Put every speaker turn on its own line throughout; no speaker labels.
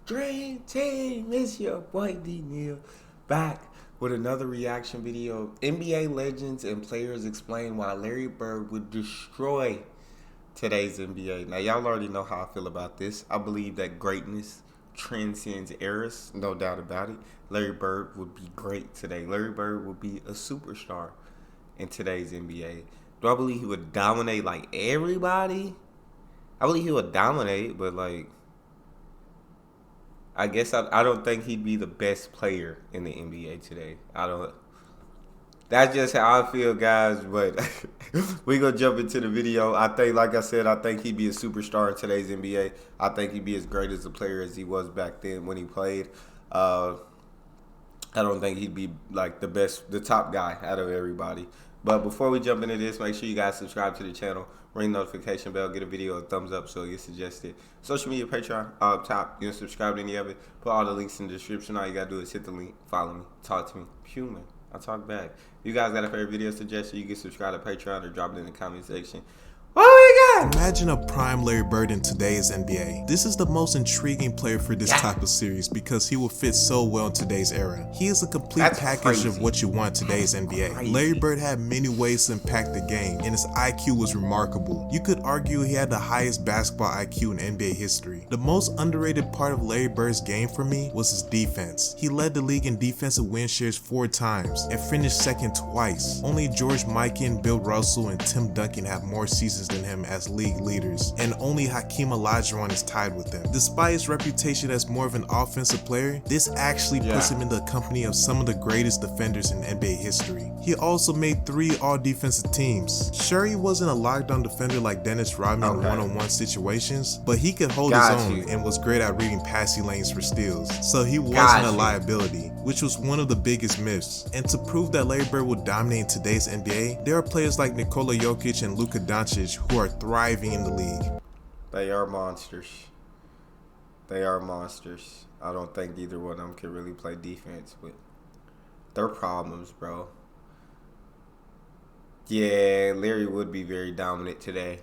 Dream Team, it's your boy D Neal back with another reaction video. NBA legends and players explain why Larry Bird would destroy today's NBA. Now y'all already know how I feel about this. I believe that greatness transcends eras, no doubt about it. Larry Bird would be great today. Larry Bird would be a superstar in today's NBA. Do I believe he would dominate like everybody? I believe he would dominate, but like I guess I don't think he'd be the best player in the NBA today. I don't. That's just how I feel, guys. But we gonna jump into the video. I think, like I said, I think he'd be a superstar in today's NBA. I think he'd be as great as a player as he was back then when he played. I don't think he'd be like the top guy out of everybody. But before we jump into this, make sure you guys subscribe to the channel, ring the notification bell, get a video a thumbs up so it gets suggested. Social media, Patreon, up top. You can subscribe to any of it. Put all the links in the description. All you gotta do is hit the link, follow me, talk to me. Human, I talk back. If you guys got a favorite video suggestion, you can subscribe to Patreon or drop it in the comment section. What we got?
Imagine a prime Larry Bird in today's NBA. This is the most intriguing player for this type of series because he will fit so well in today's era. He is a complete package of what you want in today's NBA. Larry Bird had many ways to impact the game, and his IQ was remarkable. You could argue he had the highest basketball IQ in NBA history. The most underrated part of Larry Bird's game for me was his defense. He led the league in defensive win shares 4 times and finished second twice. Only George Mikan, Bill Russell, and Tim Duncan have more seasons than him as league leaders, and only Hakeem Olajuwon is tied with them. Despite his reputation as more of an offensive player, this actually puts him in the company of some of the greatest defenders in NBA history. He also made 3 all-defensive teams. Sure, he wasn't a lockdown defender like Dennis Rodman in one-on-one situations, but he could hold his own and was great at reading passing lanes for steals, so he wasn't a liability, which was one of the biggest myths. And to prove that Larry Bird would dominate in today's NBA, there are players like Nikola Jokic and Luka Doncic who are thriving in the league.
They are monsters. They are monsters. I don't think either one of them can really play defense, but they're problems, bro. Yeah, Larry would be very dominant today.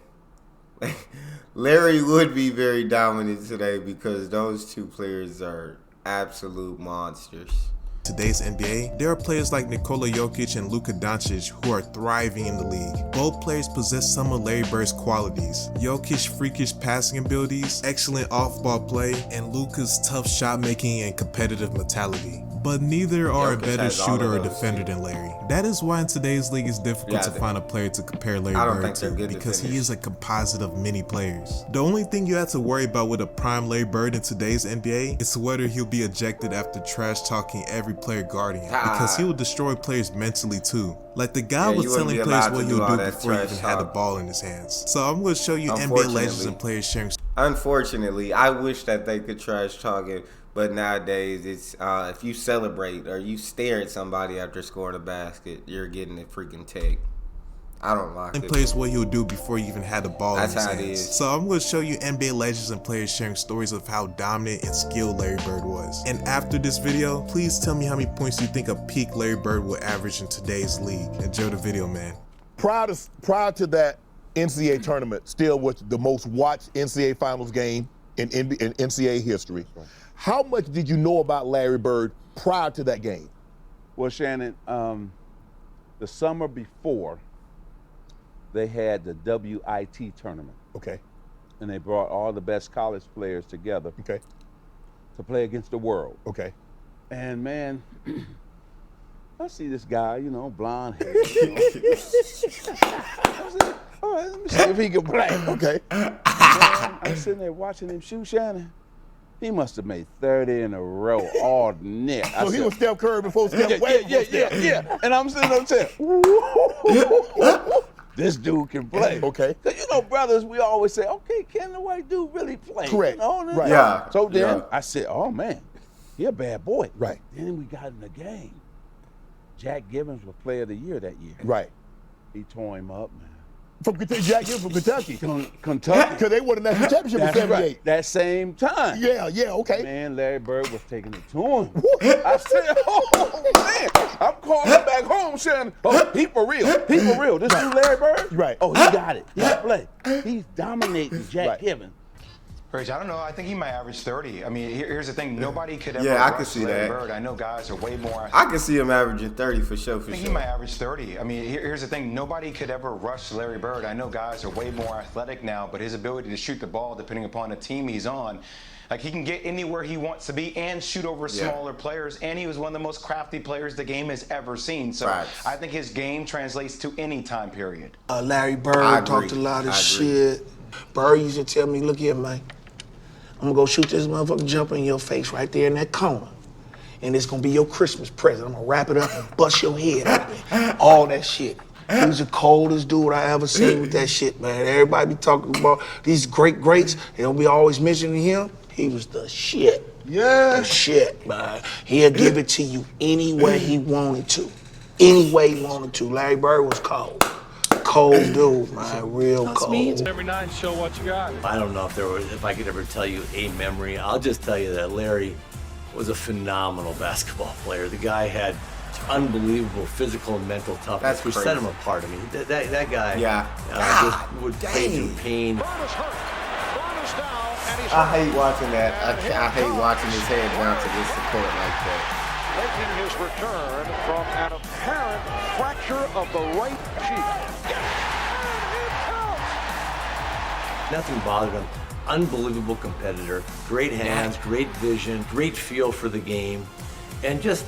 Larry would be very dominant today because those 2 players are absolute monsters.
Today's NBA, there are players like Nikola Jokic and Luka Doncic who are thriving in the league. Both players possess some of Larry Bird's qualities. Jokic's freakish passing abilities, excellent off-ball play, and Luka's tough shot making and competitive mentality. But neither are a better shooter or defender than Larry. That is why in today's league it's difficult to find a player to compare Larry Bird to because he is a composite of many players. The only thing you have to worry about with a prime Larry Bird in today's NBA is whether he'll be ejected after trash talking every player guarding him, because he will destroy players mentally too. Like the guy was telling players what he would do before he even had the ball in his hands. So I'm going to show you NBA legends and players sharing.
Unfortunately, I wish that they could trash talk it. But nowadays, it's if you celebrate or you stare at somebody after scoring a basket, you're getting a freaking take. I don't like it.
Players what he would do before he even had the ball in his hands. So I'm going to show you NBA legends and players sharing stories of how dominant and skilled Larry Bird was. And after this video, please tell me how many points you think a peak Larry Bird will average in today's league. Enjoy the video, man.
Prior to that NCAA tournament, still was the most watched NCAA Finals game in NCAA history. How much did you know about Larry Bird prior to that game?
Well, Shannon, the summer before, they had the WIT tournament.
Okay.
And they brought all the best college players together.
Okay.
To play against the world.
Okay.
And man, I see this guy, you know, blonde hair. I said, all right, let me see if he can play.
Okay.
Man, I'm sitting there watching him shoot, Shannon. He must have made 30 in a row all net.
So he was Steph Curry before Steph.
Yeah. And I'm sitting there saying, this dude can play.
Okay.
Because, you know, brothers, we always say, okay, can the white dude really play?
Correct.
You know?
Right.
Yeah.
So then I said, oh, man, he a bad boy.
Right.
Then we got in the game. Jack Gibbons was player of the year that year.
Right.
He tore him up, man.
From Kentucky, Jack Gibbs from Kentucky.
Kentucky.
Because they won the national championship in '78.
Right. That same time.
Yeah, okay.
Man, Larry Bird was taking it to him. I said, oh, man. I'm calling back home saying, oh, he for real. He for real. This dude Larry Bird?
Right.
Oh, he got it. He can play. He's dominating Jack Gibbons.
Rich, I don't know. I think he might average 30. I mean, here's the thing. Nobody could ever
Yeah, I
rush
can see
Larry
that.
Bird. I know guys are way more.
I can see him averaging 30 for sure.
I think he might average 30. I mean, here's the thing. Nobody could ever rush Larry Bird. I know guys are way more athletic now, but his ability to shoot the ball, depending upon the team he's on, like he can get anywhere he wants to be and shoot over smaller players. And he was one of the most crafty players the game has ever seen. So I think his game translates to any time period.
Larry Bird talked a lot of shit. Bird used to tell me, look here, man. I'm gonna go shoot this motherfucking jumper in your face right there in that corner. And it's gonna be your Christmas present. I'm gonna wrap it up and bust your head open. All that shit. He was the coldest dude I ever seen with that shit, man. Everybody be talking about these greats. They don't be always mentioning him. He was the shit. Yeah. The shit, man. He'll give it to you any way he wanted to. Any way he wanted to. Larry Bird was cold. Cold dude, man, real cold.
Every night, show what you got. I don't know if I could ever tell you a memory. I'll just tell you that Larry was a phenomenal basketball player. The guy had unbelievable physical and mental toughness, which set him apart. I mean, that guy just would play through pain.
I hate watching that. I hate watching his head down to this support like that.
Making his return from an apparent fracture of the right cheek.
Nothing bothered him. Unbelievable competitor, great hands, great vision, great feel for the game, and just,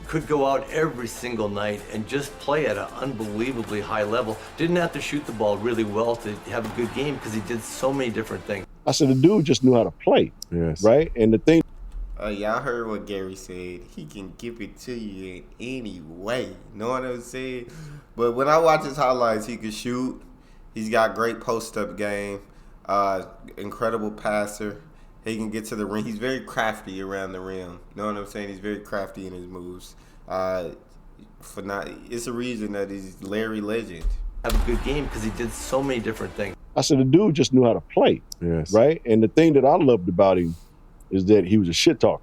could go out every single night and just play at an unbelievably high level. Didn't have to shoot the ball really well to have a good game because he did so many different things.
I said the dude just knew how to play, right? And the thing.
Y'all heard what Gary said. He can give it to you in any way. Know what I'm saying? But when I watch his highlights, he can shoot. He's got great post-up game. Incredible passer. He can get to the rim. He's very crafty around the rim. Know what I'm saying? He's very crafty in his moves. It's a reason that he's Larry Legend.
Have a good game because he did so many different things.
I said the dude just knew how to play, right? And the thing that I loved about him is that he was a shit talker.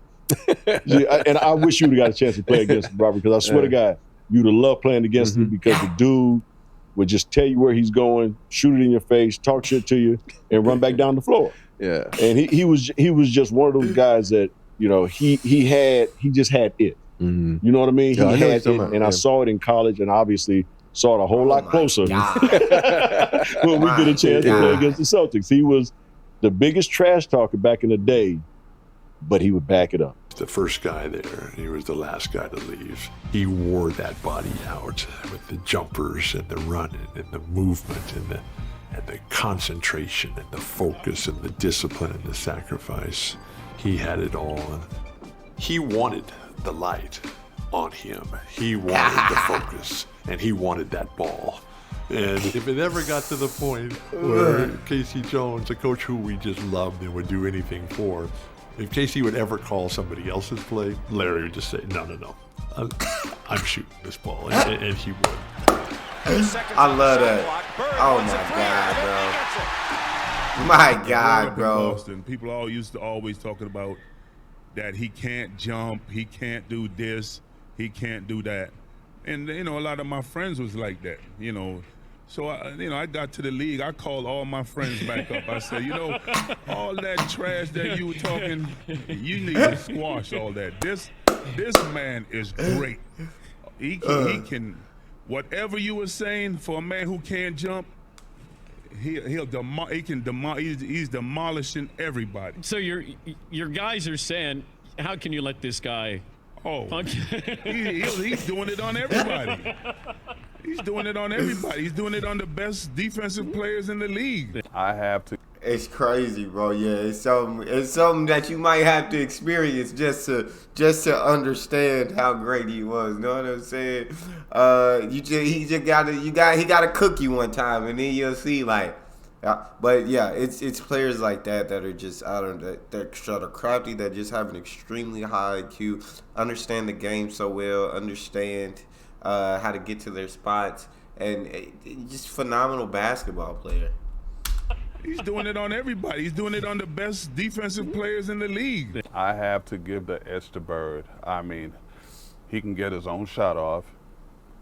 And I wish you would have got a chance to play against him, Robert, because I swear to God, you'd have loved playing against him because the dude would just tell you where he's going, shoot it in your face, talk shit to you, and run back down the floor.
Yeah.
And he was just one of those guys that, he just had it. You know what I mean?
Yeah,
he had it, and I saw it in college, and obviously saw it a whole lot closer when we get a chance to play against the Celtics. He was the biggest trash talker back in the day, but he would back it up.
The first guy there, he was the last guy to leave. He wore that body out with the jumpers and the running and the movement and the concentration and the focus and the discipline and the sacrifice. He had it all. He wanted the light on him. He wanted the focus, and he wanted that ball. And if it ever got to the point where Casey Jones, a coach who we just loved and would do anything for, if Casey would ever call somebody else's play, Larry would just say, no, I'm shooting this ball, and he would.
I love that. Oh my God, bro.
Boston, people all used to always talking about that he can't jump, he can't do this, he can't do that. And, a lot of my friends was like that, So, I got to the league. I called all my friends back up. I said, all that trash that you were talking, you need to squash all that. This man is great. He can, whatever you were saying for a man who can't jump, he's demolishing everybody.
So your guys are saying, how can you let this guy?
He's doing it on everybody. He's doing it on everybody. He's doing it on the best defensive players in the league.
I have to.
It's crazy, bro. Yeah, it's something that you might have to experience just to understand how great he was. You know what I'm saying? He gotta cook you one time, and then you'll see but yeah, it's players like that are just they're sort of crafty, that just have an extremely high IQ, understand the game so well, understand how to get to their spots, and just phenomenal basketball player.
He's doing it on everybody. He's doing it on the best defensive players in the league.
I have to give the edge to Bird. I mean, he can get his own shot off.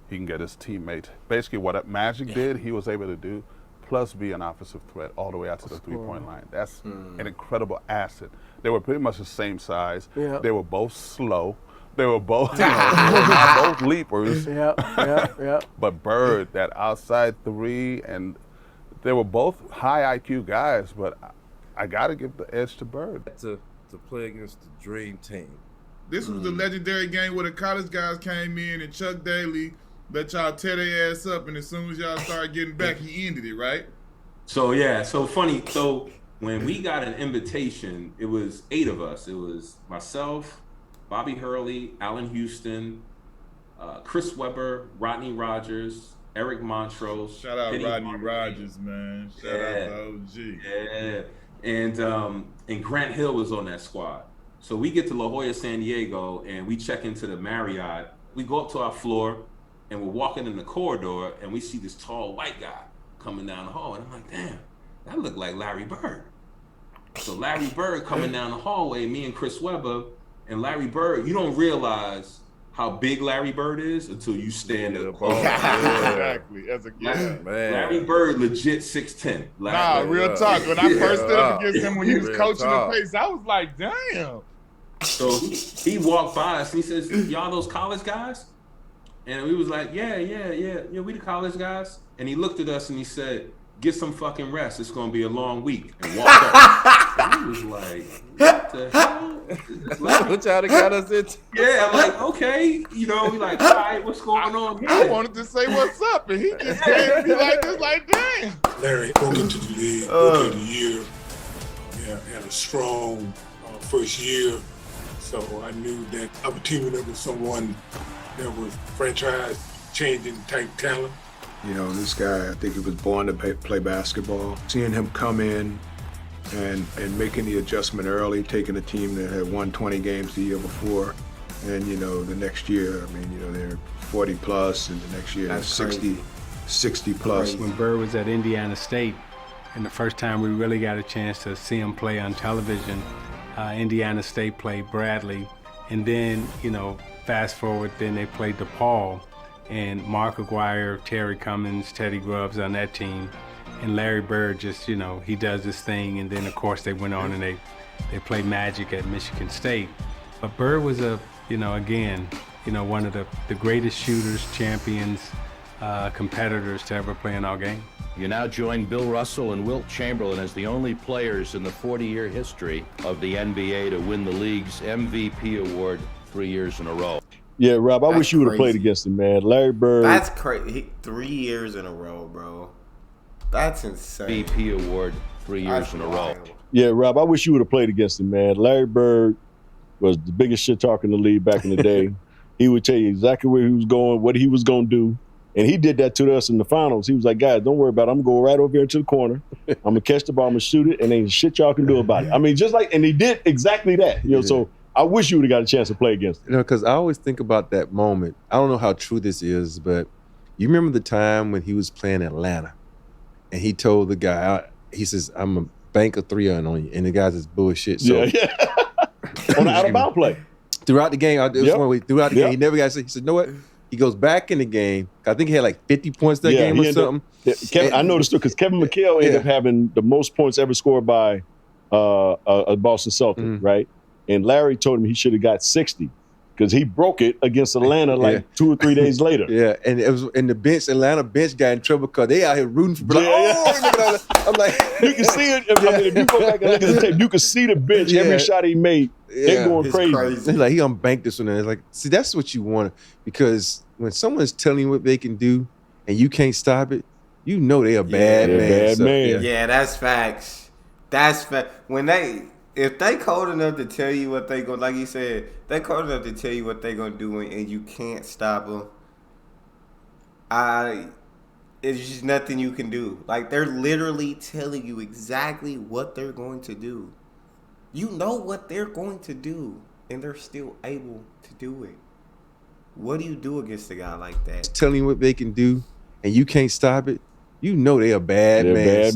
He can get his teammate. Basically, what Magic did, he was able to do. plus be an offensive threat all the way out to the three-point line. That's an incredible asset. They were pretty much the same size.
Yeah.
They were both slow. They were both, they were not both leapers.
Yeah.
But Bird, that outside three, and they were both high IQ guys, but I got to give the edge to Bird.
To play against the dream team.
This was the legendary game where the college guys came in and Chuck Daly let y'all tear their ass up, and as soon as y'all started getting back, he ended it, right?
So yeah, so funny. So when we got an invitation, it was 8 of us. It was myself, Bobby Hurley, Allen Houston, Chris Webber, Rodney Rogers, Eric Montrose.
Shout out
Penny
Rodney
Martin.
Rogers, man. Shout out to OG.
Yeah. And Grant Hill was on that squad. So we get to La Jolla, San Diego, and we check into the Marriott. We go up to our floor, and we're walking in the corridor, and we see this tall white guy coming down the hall. And I'm like, damn, that looked like Larry Bird. So Larry Bird coming down the hallway, me and Chris Webber, and Larry Bird, you don't realize how big Larry Bird is until you stand up.
Exactly. As a
Larry Bird, legit 6'10".
Real talk. When I first stood up against him when he was coaching the Pace, I was like, damn.
So he walked by us and he says, y'all those college guys? And we was like, yeah, we the college guys. And he looked at us and he said, get some fucking rest. It's going to be a long week. And walked up. And he was like, what the hell?
What y'all got us into?
Yeah, I'm like, okay. You know, we like, all right, what's going on here?
I wanted to say what's up, and he just gave me like this, like, damn.
Larry broke into the league, rookie of the year. Yeah, had a strong first year. So I knew that I was teaming up with someone that was franchise-changing type talent.
You know, this guy, I think he was born to play basketball. Seeing him come in and making the adjustment early, taking a team that had won 20 games the year before, and, you know, the next year, I mean, you know, they're 40 plus, and the next year they're 60 plus.
When Bird was at Indiana State, and the first time we really got a chance to see him play on television, Indiana State played Bradley, and then, you know, fast forward, then they played DePaul, and Mark Aguirre, Terry Cummins, Teddy Grubbs on that team, and Larry Bird just, you know, he does this thing, and then of course they went on and they played Magic at Michigan State. But Bird was again, one of the greatest shooters, champions, competitors to ever play in our game.
You now join Bill Russell and Wilt Chamberlain as the only players in the 40-year history of the NBA to win the league's MVP award 3 years in a row.
Yeah, Rob, I wish you would have played against him, man. Larry Bird.
That's crazy. 3 years in a row, bro. That's insane.
MVP award 3 years in a row.
Yeah, Rob, I wish you would have played against him, man. Larry Bird was the biggest shit talker in the league back in the day. He would tell you exactly where he was going, what he was going to do. And he did that to us in the finals. He was like, guys, don't worry about it. I'm going to go right over here into the corner. I'm going to catch the ball. I'm going to shoot it. And ain't shit y'all can do about it. I mean, just like, and he did exactly that. You know, so I wish you would have got a chance to play against him.
You know, because I always think about that moment. I don't know how true this is, but you remember the time when he was playing Atlanta and he told the guy, he says, I'm a bank of 3 on you. And the guy says, bullshit. So,
on the out-of-bound play.
Throughout the game, throughout the game, he never got to say, he said, you know what? He goes back in the game. I think he had like 50 points that game or something.
I noticed too, because Kevin McHale ended up having the most points ever scored by a Boston Celtic, right? And Larry told him he should have got 60 because he broke it against Atlanta 2 or 3 days later.
Yeah, and it was in the bench. Atlanta bench got in trouble because they out here rooting for. I'm like,
you can see it. I mean, if you go back and look at the tape, you can see the bench. Every shot he made, they're going crazy.
It's like he unbanked this one. It's like, see, that's what you want, because when someone's telling you what they can do and you can't stop it, you know they're a bad man.
Yeah, that's facts. That's fact. If they cold enough to tell you what they going, like you said, they cold enough to tell you what they gonna do, and you can't stop them. It's just nothing you can do. Like, they're literally telling you exactly what they're going to do. You know what they're going to do, and they're still able to do it. What do you do against a guy like that?
Telling you what they can do, and you can't stop it, you know they're a bad man.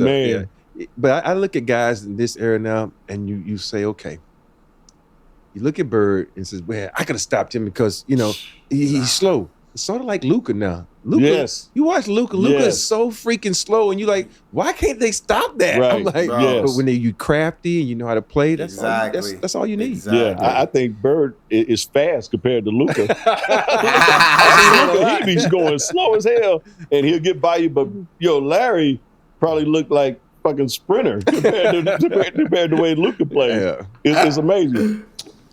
Yeah. But I look at guys in this era now, and you say, okay. You look at Bird and says, well, I could have stopped him because, you know, he's slow. sort of like Luka now. Luka,
yes.
You watch Luka. Luka is so freaking slow, and you like, why can't they stop that?
Right.
I'm like, but when you crafty and you know how to play, that's all you need.
Yeah, I think Bird is fast compared to Luka. I see Luka, he's going slow as hell, and he'll get by you. But Larry probably looked like fucking sprinter compared to the way Luka played.
Yeah.
It's amazing.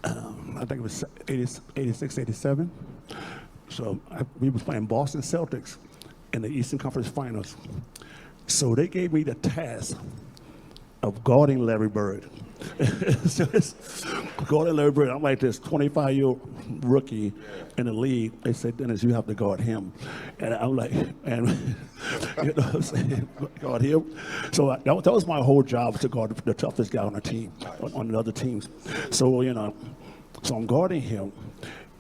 I think it was 86, 87. So we was playing Boston Celtics in the Eastern Conference Finals. So they gave me the task of guarding Larry Bird. So guarding Larry Bird, I'm like this 25-year-old rookie in the league. They said, Dennis, you have to guard him. And I'm like, and you know what I'm saying, guard him. So that was my whole job, to guard the toughest guy on the team, on the other teams. So, so I'm guarding him.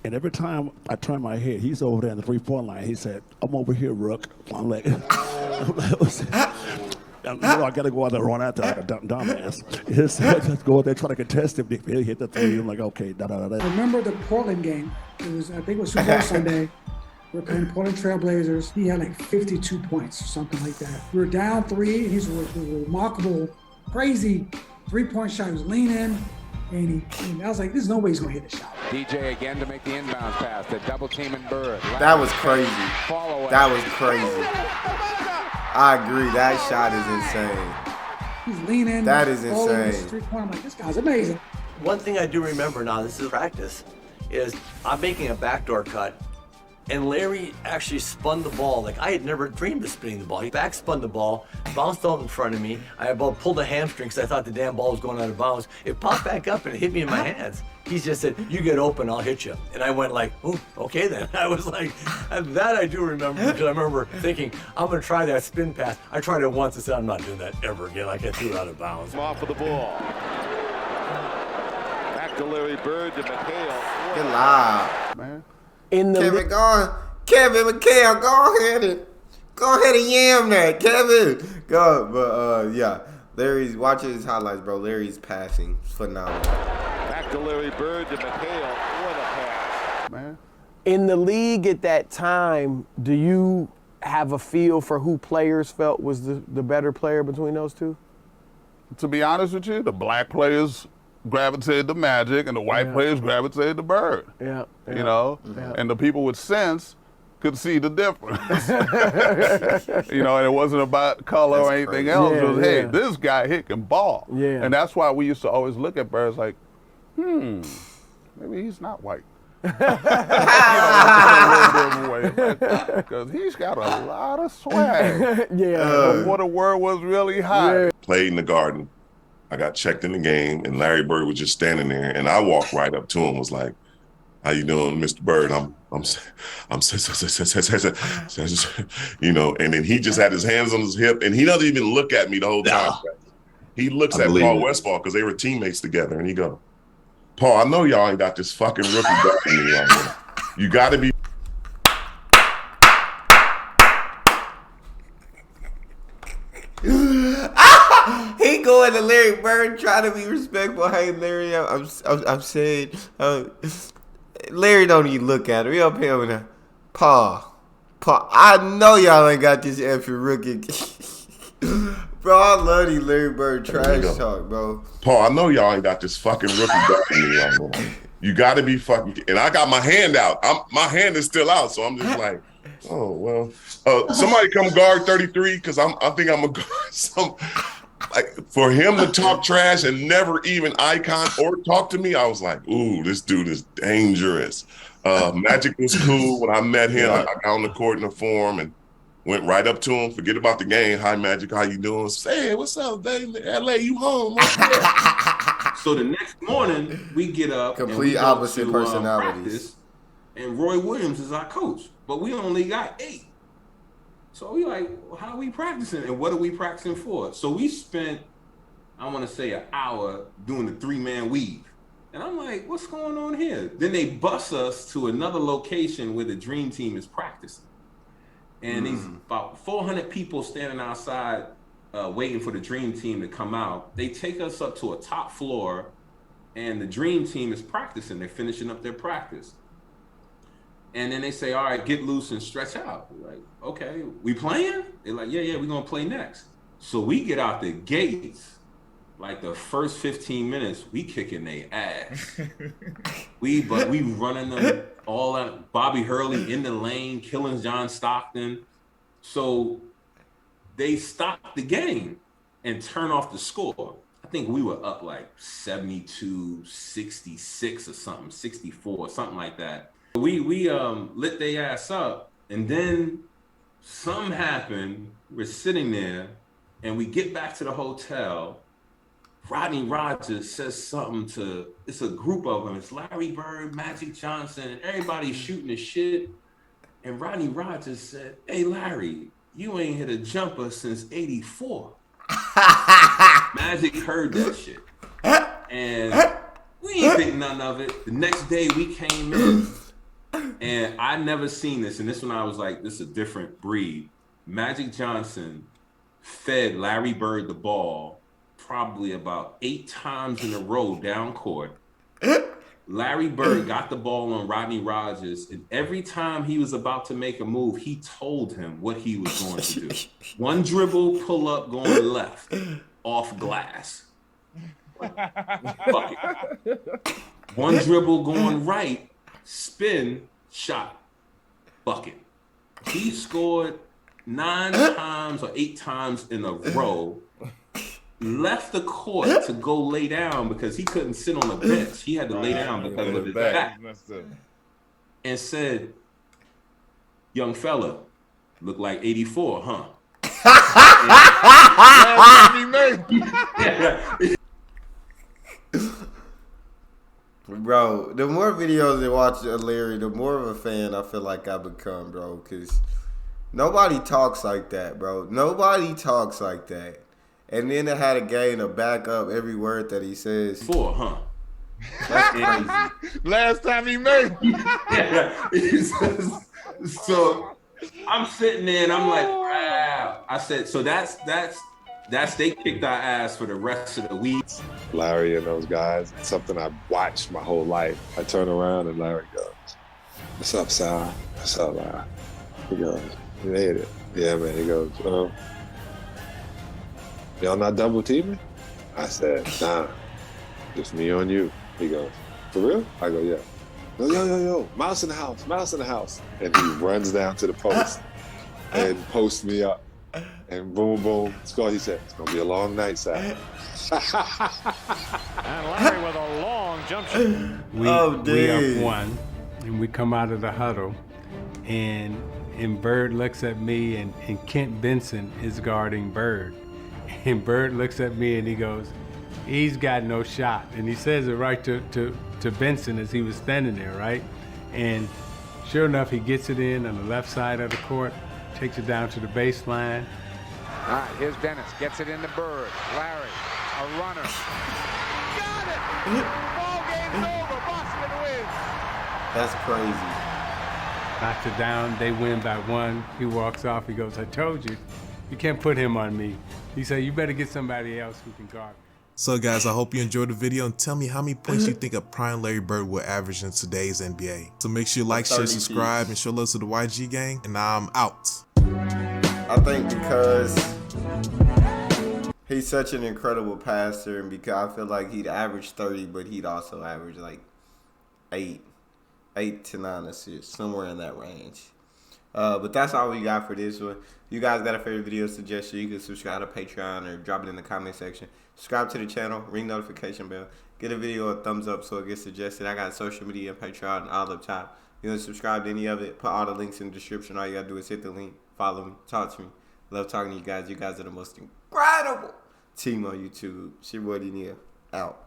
And every time I turn my head, he's over there in the 3-point line. He said, I'm over here, Rook. I'm like, I got to go out there and run out there like a dumbass. Just go out there, try to contest him. He'll hit the three. I'm like, okay, da-da-da-da.
I remember the Portland game. I think it was Super Bowl Sunday. We were playing Portland Trailblazers. He had like 52 points or something like that. We were down 3, and he's a remarkable, crazy 3-point shot. He was leaning. And I was like, there's no way he's going to hit the shot.
DJ again to make the inbounds pass. The double team and Bird.
That was crazy. That was crazy. I agree. That shot is insane.
He's leaning.
That is insane.
3-point. I'm like, this guy's amazing.
One thing I do remember now, this is practice, is I'm making a backdoor cut, and Larry actually spun the ball. Like, I had never dreamed of spinning the ball. He back spun the ball, bounced out in front of me. I about pulled a hamstring because I thought the damn ball was going out of bounds. It popped back up and it hit me in my hands. He just said, you get open, I'll hit you. And I went like, oh, okay then. I was like, that I do remember, because I remember thinking, I'm going to try that spin pass. I tried it once and said, I'm not doing that ever again. Like, I threw it out of bounds.
Off of the ball. Back to Larry Bird to McHale.
Good lob, man.
Kevin
McHale, go ahead and yam that, Kevin. Go, but yeah, Larry's watching his highlights, bro. Larry's passing phenomenal.
Back to Larry Bird to McHale. What a pass, man.
In the league at that time, do you have a feel for who players felt was the better player between those two?
To be honest with you, the black players gravitated to Magic and the white players gravitated to Bird.
Yeah.
You know? Yeah. And the people with sense could see the difference. And it wasn't about color or anything else. It was, hey, this guy can ball.
Yeah.
And that's why we used to always look at Bird like, maybe he's not white. Because he's got a lot of swag. Before the word was really hot.
Played in the Garden. I got checked in the game, and Larry Bird was just standing there, and I walked right up to him, was like, "How you doing, Mr. Bird? I'm and then he just had his hands on his hip, and he doesn't even look at me the whole time. He looks at Paul Westphal because they were teammates together, and he go, Paul, I know y'all ain't got this fucking rookie back in you right now. You got to be.
He going to Larry Bird trying to be respectful. Hey, Larry, I'm saying, Larry don't even look at him. He up here with a Paul, I know y'all ain't got this effing rookie. Bro, I love these Larry Bird trash talk, bro.
Paul, I know y'all ain't got this fucking rookie back in you right now. You got to be fucking. And I got my hand out. My hand is still out, so I'm just like, oh, well. Somebody come guard 33 because I think I'm going to guard some. Like, for him to talk trash and never even icon or talk to me, I was like, ooh, this dude is dangerous. Magic was cool. When I met him, I got on the court in the form and went right up to him. Forget about the game. Hi, Magic. How you doing? Say, hey, what's up, baby? LA, you home?
So the next morning, we get up.
Complete opposite personalities.
And Roy Williams is our coach. But we only got 8. So we like, well, how are we practicing? And what are we practicing for? So we spent, I want to say, an hour doing the 3-man weave. And I'm like, what's going on here? Then they bus us to another location where the Dream Team is practicing. And these about 400 people standing outside waiting for the Dream Team to come out. They take us up to a top floor, and the Dream Team is practicing. They're finishing up their practice. And then they say, all right, get loose and stretch out. We're like, okay, we playing? They're like, yeah, we're going to play next. So we get out the gates. Like the first 15 minutes, we kicking their ass. we running them all out. Bobby Hurley in the lane, killing John Stockton. So they stopped the game and turned off the score. I think we were up like 72, 66 or something, 64, something like that. We lit their ass up, and then something happened. We're sitting there, and we get back to the hotel. Rodney Rogers says something to, it's a group of them. It's Larry Bird, Magic Johnson, and everybody's shooting the shit. And Rodney Rogers said, hey, Larry, you ain't hit a jumper since 84. Magic heard that shit. And we ain't think none of it. The next day we came in, and I never seen this. And this one I was like, this is a different breed. Magic Johnson fed Larry Bird the ball probably about 8 times in a row down court. Larry Bird got the ball on Rodney Rogers, and every time he was about to make a move, he told him what he was going to do. One dribble, pull up, going left, off glass. Fuck it. One dribble, going right, spin, shot, bucket. He scored 9 times or 8 times in a row. Left the court to go lay down because he couldn't sit on the bench. He had to lay down because of his back. And said, young fella, look like 84, huh?
Bro, the more videos I watch of Larry, the more of a fan I feel like I become, bro. Because nobody talks like that, bro. Nobody talks like that. And then it had a game to back up every word that he says.
4, huh?
That's crazy.
Last time he made
So I'm sitting there and I'm like, wow. I said, so that's they kicked our ass for the rest of the week.
Larry and those guys, it's something I've watched my whole life. I turn around and Larry goes, what's up, Sal? What's up, Larry? He goes, you made it. Yeah, man. He goes, y'all not double teaming? I said, nah, just me on you. He goes, for real? I go, yeah. Yo, mouse in the house. And he runs down to the post and posts me up. And boom, boom, score. He said, it's going to be a long night, Sal.
And Larry with a long jump shot.
We up 1, and we come out of the huddle, and Bird looks at me, and Kent Benson is guarding Bird. And Bird looks at me and he goes, he's got no shot. And he says it right to Benson as he was standing there, right? And sure enough, he gets it in on the left side of the court, takes it down to the baseline.
All right, here's Dennis, gets it into Bird. Larry, a runner. Got it! Ball game's over, Boston wins.
That's crazy.
Knocks it down, they win by 1. He walks off, he goes, I told you, you can't put him on me. He said, you better get somebody else who can guard me.
So guys, I hope you enjoyed the video and tell me how many points you think a prime Larry Bird will average in today's NBA. So make sure you like, share, subscribe, and show love to the YG gang, and I'm out.
I think because he's such an incredible passer, and because I feel like he'd average 30, but he'd also average like 8 to 9 assists, somewhere in that range. But that's all we got for this one. You guys got a favorite video suggestion, you can subscribe to Patreon or drop it in the comment section. Subscribe to the channel, ring notification bell, get a video a thumbs up so it gets suggested. I got social media and Patreon all up top. You want to subscribe to any of it, put all the links in the description. All you got to do is hit the link, follow me, talk to me. Love talking to you guys. You guys are the most incredible team on YouTube. It's your boy Neal, out.